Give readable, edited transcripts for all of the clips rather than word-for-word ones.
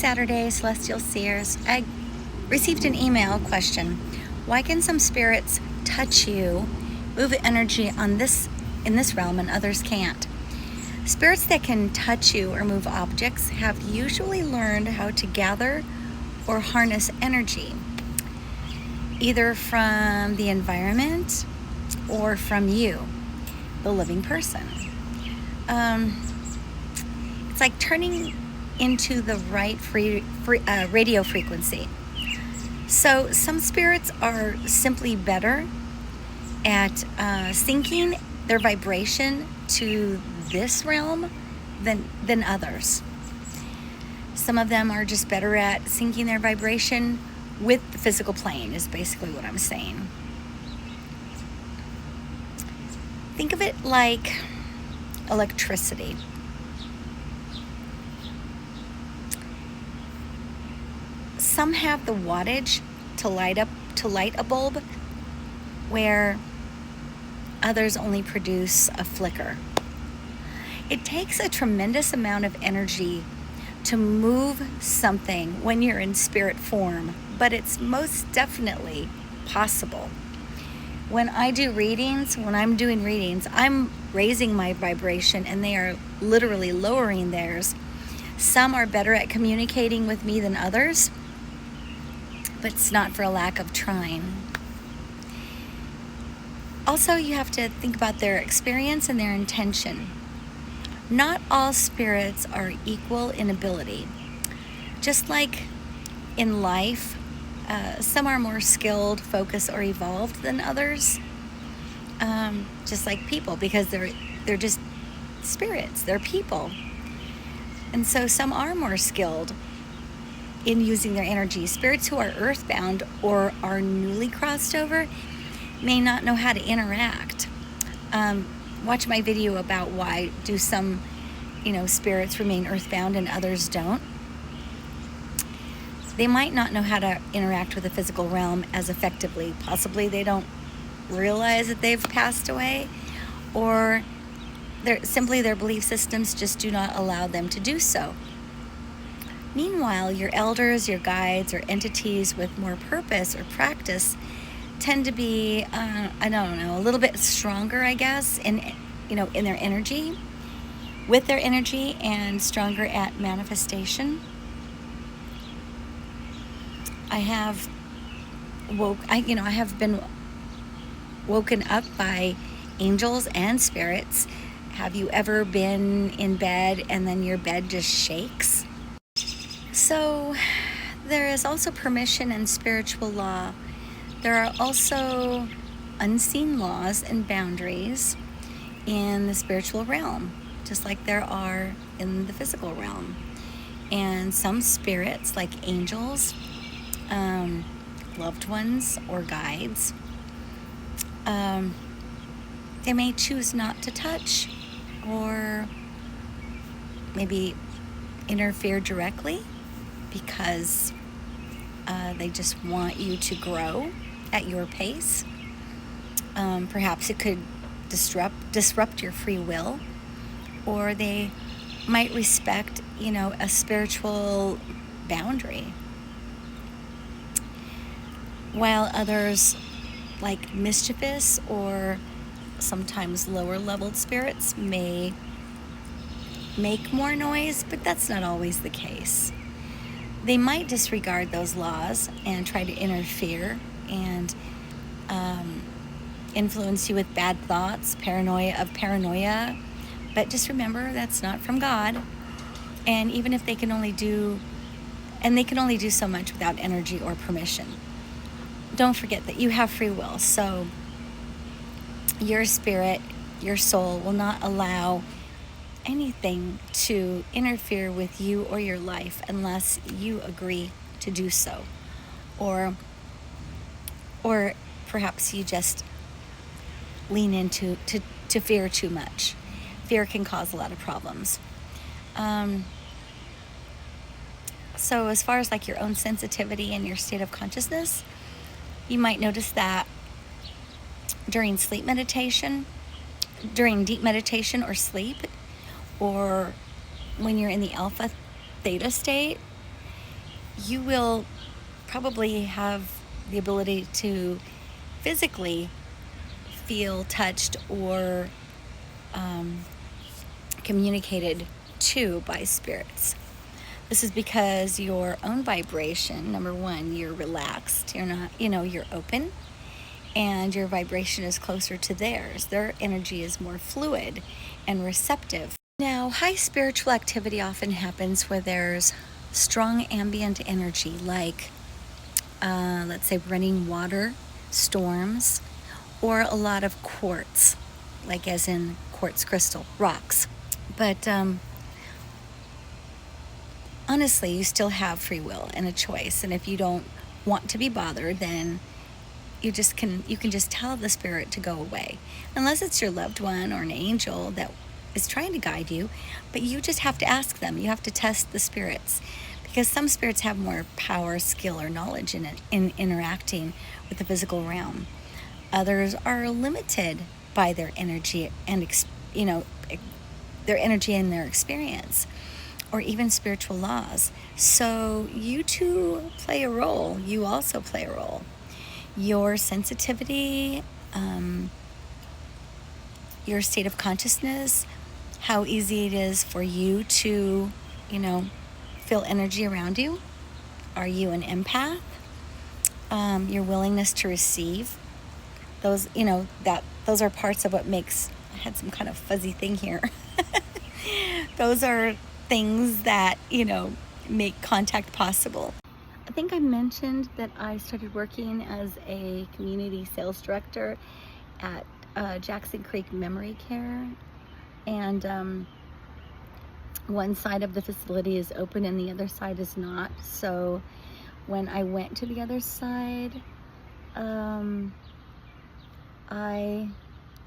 Saturday, Celestial Seers. I received an email question. Why can some spirits touch you, move energy in this realm, and others can't? Spirits that can touch you or move objects have usually learned how to gather or harness energy, either from the environment or from you, the living person. It's like turning into the right radio frequency. So some spirits are simply better at syncing their vibration to this realm than others. Some of them are just better at syncing their vibration with the physical plane, is basically what I'm saying. Think of it like electricity. Some have the wattage to light a bulb, where others only produce a flicker. It takes a tremendous amount of energy to move something when you're in spirit form, but it's most definitely possible. When I'm doing readings, I'm raising my vibration and they are literally lowering theirs. Some are better at communicating with me than others, but it's not for a lack of trying. Also, you have to think about their experience and their intention. Not all spirits are equal in ability. Just like in life, some are more skilled, focused, or evolved than others. Just like people, because they're just spirits, they're people. And so some are more skilled in using their energy. Spirits who are earthbound or are newly crossed over may not know how to interact. Watch my video about why do some, spirits remain earthbound and others don't. They might not know how to interact with the physical realm as effectively. Possibly they don't realize that they've passed away, or their belief systems just do not allow them to do so. Meanwhile, your elders, your guides, or entities with more purpose or practice tend to be, a little bit stronger, I guess, in their energy, with their energy, and stronger at manifestation. I have been woken up by angels and spirits. Have you ever been in bed and then your bed just shakes? So there is also permission and spiritual law. There are also unseen laws and boundaries in the spiritual realm, just like there are in the physical realm. And some spirits, like angels, loved ones, or guides, they may choose not to touch or maybe interfere directly because they just want you to grow at your pace. Perhaps it could disrupt your free will, or they might respect, a spiritual boundary. While others, like mischievous or sometimes lower leveled spirits, may make more noise, but that's not always the case. They might disregard those laws and try to interfere and influence you with bad thoughts, paranoia. But just remember, that's not from God. And even if they can only do so much without energy or permission. Don't forget that you have free will. So your spirit, your soul will not allow anything to interfere with you or your life unless you agree to do so. Or perhaps you just lean into fear too much. Fear can cause a lot of problems. So as far as like your own sensitivity and your state of consciousness, you might notice that during deep meditation or sleep, or when you're in the alpha theta state, you will probably have the ability to physically feel touched or communicated to by spirits. This is because your own vibration, number one, you're relaxed, you're not, you're open, and your vibration is closer to theirs. Their energy is more fluid and receptive. Now, high spiritual activity often happens where there's strong ambient energy, like, let's say, running water, storms, or a lot of quartz, like as in quartz crystal, rocks. But honestly, you still have free will and a choice. And if you don't want to be bothered, then you can just tell the spirit to go away, unless it's your loved one or an angel that is trying to guide you. But you just have to ask them. You have to test the spirits, because some spirits have more power, skill, or knowledge in interacting with the physical realm. Others are limited by their energy and their energy and their experience, or even spiritual laws. So you too play a role. You also play a role. Your sensitivity, your state of consciousness, how easy it is for you to, feel energy around you. Are you an empath? Your willingness to receive. Those are parts of what makes, I had some kind of fuzzy thing here. Those are things that, make contact possible. I think I mentioned that I started working as a community sales director at Jackson Creek Memory Care, and one side of the facility is open and the other side is not. So when I went to the other side, I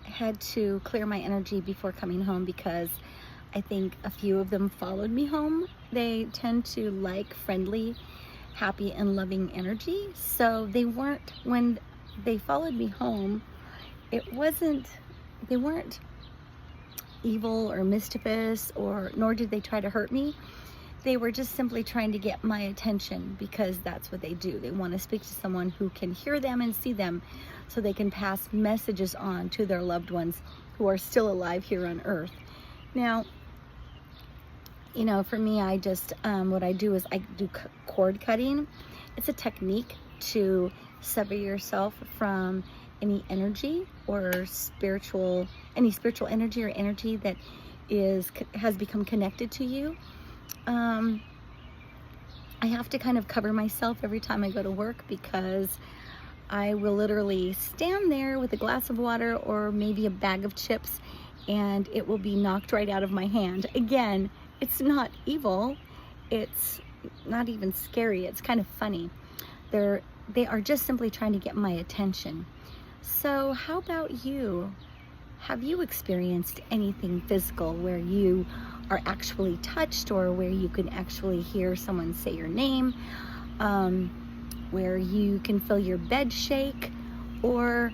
had to clear my energy before coming home, because I think a few of them followed me home. They tend to like friendly, happy, and loving energy. So when they followed me home, they weren't evil or mischievous, nor did they try to hurt me. They were just simply trying to get my attention, because that's what they do. They want to speak to someone who can hear them and see them, so they can pass messages on to their loved ones who are still alive here on earth. Now, for me, I just, what I do is I do cord cutting. It's a technique to sever yourself from any energy or any spiritual energy or energy that has become connected to you. I have to kind of cover myself every time I go to work, because I will literally stand there with a glass of water or maybe a bag of chips, and it will be knocked right out of my hand. Again, it's not evil. It's not even scary. It's kind of funny. They are just simply trying to get my attention. So how about you? Have you experienced anything physical where you are actually touched, or where you can actually hear someone say your name, where you can feel your bed shake, or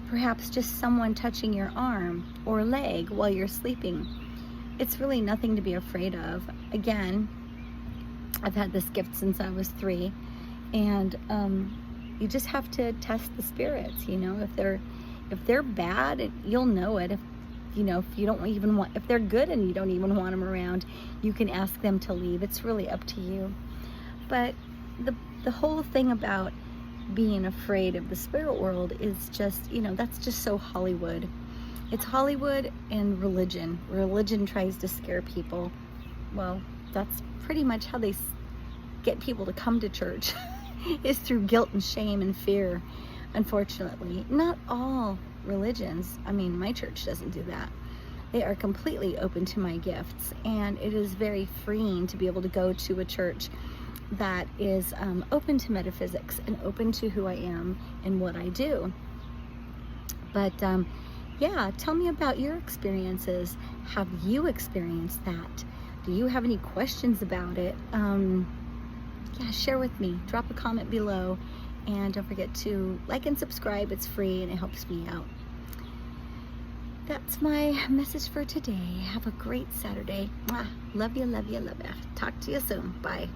perhaps just someone touching your arm or leg while you're sleeping? It's really nothing to be afraid of. Again, I've had this gift since I was 3, and you just have to test the spirits. If they're bad, you'll know it. If you don't even want, if they're good and you don't even want them around, you can ask them to leave. It's really up to you. But the whole thing about being afraid of the spirit world is just, that's just so Hollywood. It's Hollywood and religion. Religion tries to scare people. Well, that's pretty much how they get people to come to church, is through guilt and shame and fear, unfortunately. Not all religions. My church doesn't do that. They are completely open to my gifts, and it is very freeing to be able to go to a church that is open to metaphysics and open to who I am and what I do. But yeah, tell me about your experiences. Have you experienced that? Do you have any questions about it? Yeah, share with me. Drop a comment below, and don't forget to like and subscribe. It's free and it helps me out. That's my message for today. Have a great Saturday. Mwah. Love you, love you, love you. Talk to you soon. Bye.